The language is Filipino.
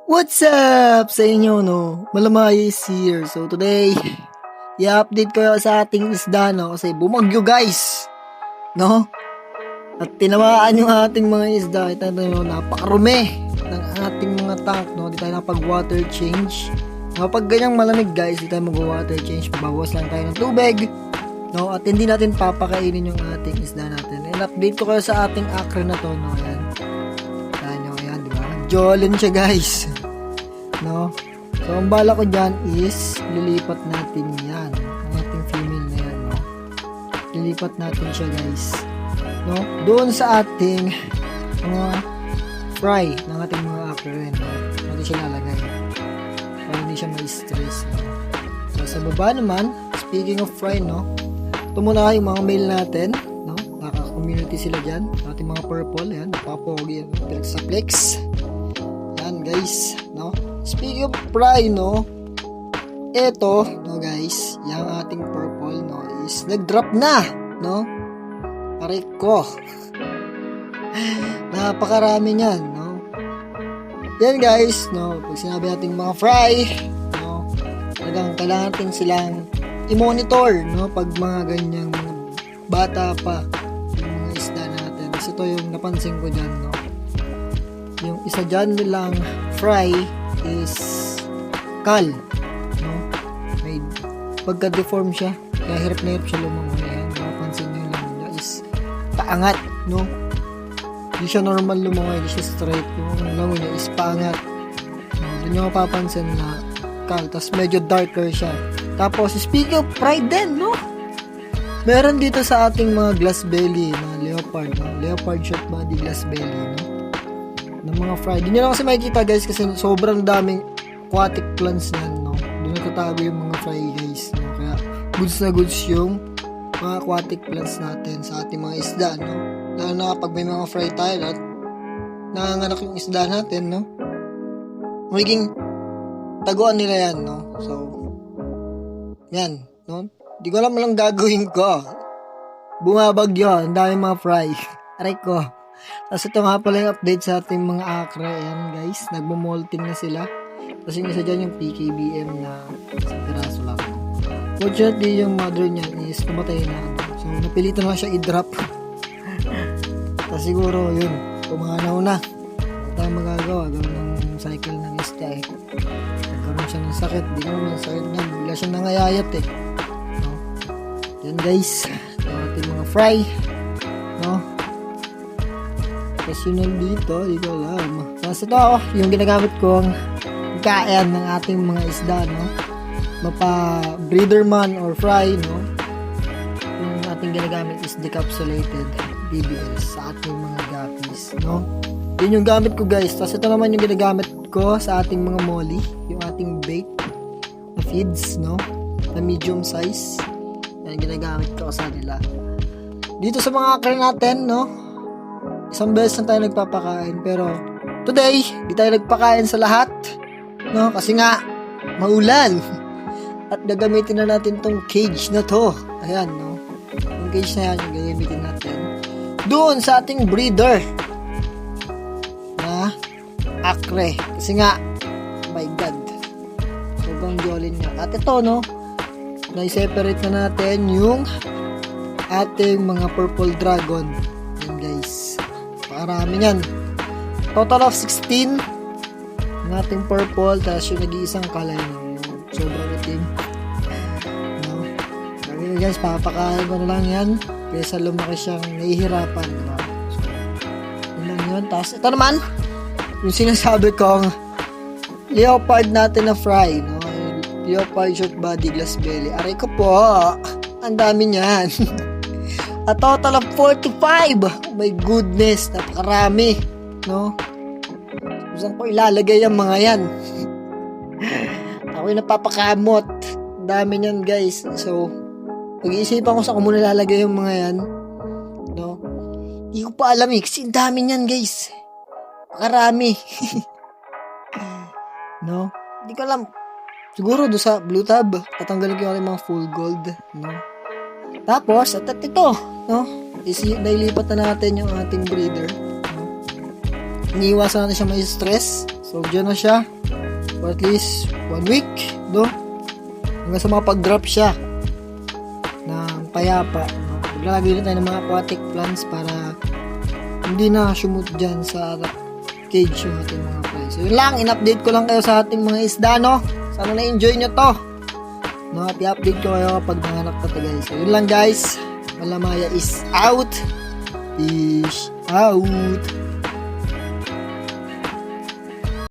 What's up sa inyo, no? Malamay is here. So today, i-update ko sa ating isda, no? Kasi bumagyo, guys. No? At tinamaan yung ating mga isda. Ito, napakarumi ng ating mga tank, no? Di tayo napag-water change. Kapag ganyang malamig, guys, di tayo mag-water change. Pabawas lang tayo ng tubig. No? At hindi natin papakainin yung ating isda natin. And update ko kayo sa ating acre na to, no? Ayan. Jolin siya, guys. No? So, ang bala ko dyan is lilipat natin yan. Ang ating female na yan, no? Lilipat natin siya, guys. No? Doon sa ating mga fry ng ating mga acre, no? Natin siya lalagay. Para hindi siya ma-stress, no? So, sa baba naman, speaking of fry, no? Ito muna yung mga male natin, no? Naka-community sila dyan. Ating mga purple, yan. Napapogi, flex sa flex. Guys, no? Speaking of fry, no? Ito, no, guys, yung ating purple, no, is nag-drop na, no? Aray ko. Napakarami niyan, no? Yan, guys, no? Pag sinabi natin mga fry, no? Talagang kailangan natin silang i-monitor, no? Pag mga ganyang bata pa yung mga isda natin. Kasi ito yung napansin ko dyan, no? Yung isa dyan nilang fry is kal, no? May pagka-deform siya, kaya hirap na hirap siya lumangoy. Ayan, mapapansin nyo lang niya is paangat, no? Hindi siya normal lumangoy, hindi siya straight. Yung langoy niya is paangat, no? Doon nyo mapapansin na kal, tapos medyo darker siya. Tapos speaking of fry din, no? Meron dito sa ating mga glass belly na leopard, no? Leopard short body glass belly, no? Ng mga fry. Di nyo lang kasi makikita, guys, kasi sobrang daming aquatic plants yan, no? Doon nagtatago yung mga fry, guys, no? Kaya goods na goods yung mga aquatic plants natin sa ating mga isda, no? Lalo na kapag may mga fry tayo at nanganganak yung isda natin, no? Magiging taguan nila yan, no? So, yan, no? Di ko alam lang gagawin ko. Bumabagyo, ang daming mga fry. Aray ko. Tapos ito nga pala yung update sa ating mga acre. Ayan, guys, nagmo-molting na sila. Tapos yung isa dyan yung PKBM na isang piraso lang. Fortunately, yung mother niya is tumatay na. So, napilitan lang siya i-drop. Tapos siguro, yun, pumanaw na. Wala tayong magagawa. Gawin ng cycle ng isda eh. Nagkaroon siya ng sakit. Di naman ng sakit niya. Bigla siya nangayayat eh. No? Yan, guys. Yung ating mga fry. No? Kasi nandito, di ko alam. Tapos ito, yung ginagamit kong kain ng ating mga isda, no? Mapa breeder man or fry, no? Yung ating ginagamit is decapsulated BBS sa ating mga guppies, no? Yun yung gamit ko, guys. Tapos ito naman yung ginagamit ko sa ating mga molly, yung ating bait na feeds, no? Na medium size. Yan ginagamit ko sa nila. Dito sa mga acre natin, no? Isang beses na tayo nagpapakain, pero today, di tayo nagpakain sa lahat, no? Kasi nga, maulan. At gagamitin na natin tong cage na to. Ayan, no? Yung cage na yan, yung gagamitin natin doon sa ating breeder na acre. Kasi nga, my God, sobrang jolin niya. At ito, no? Na-separate na natin yung ating mga purple dragon. Ayan, guys. Marami yan. Total of 16 ng ating purple, tapos yung nag-iisang kalay yung sobrang itim, no? Sabi guys, papakain ko na lang yan kaysa lumaki siyang nahihirapan, diba? So, yun lang yun. Tapos ito naman yung sinasabi kong leopard natin na fry, no? Leopard short body glass belly. Aray ko po, ang dami niyan. A total of 45. Oh my goodness, napakarami, no? Saan ko ilalagay ang mga yan? Ako'y napapakamot. Dami niyan, guys. So, pag-iisipan ko sa kung muna lalagay yung mga yan, no? Hindi ko pa alam eh, kasi dami niyan, guys. Napakarami. No? Hindi ko alam. Siguro doon sa blue tab, tatanggalin ko yung mga full gold, no? Tapos, at ito, no? Nailipat na natin yung ating breeder. No? Iniiwasan natin siya may stress. So, dyan na siya. for at least 1 week, no? Hanggang sa mapag-drop siya ng payapa, no? Maglagay rin tayo ng mga aquatic plants para hindi na sumut dyan sa cage yung ating mga fry. So yun lang, in-update ko lang kayo sa ating mga isda, no? Sana na-enjoy nyo to, no? At i-update ko kayo kapag nanganak na to, guys. So yun lang, guys. Malamaya is out. Peace out.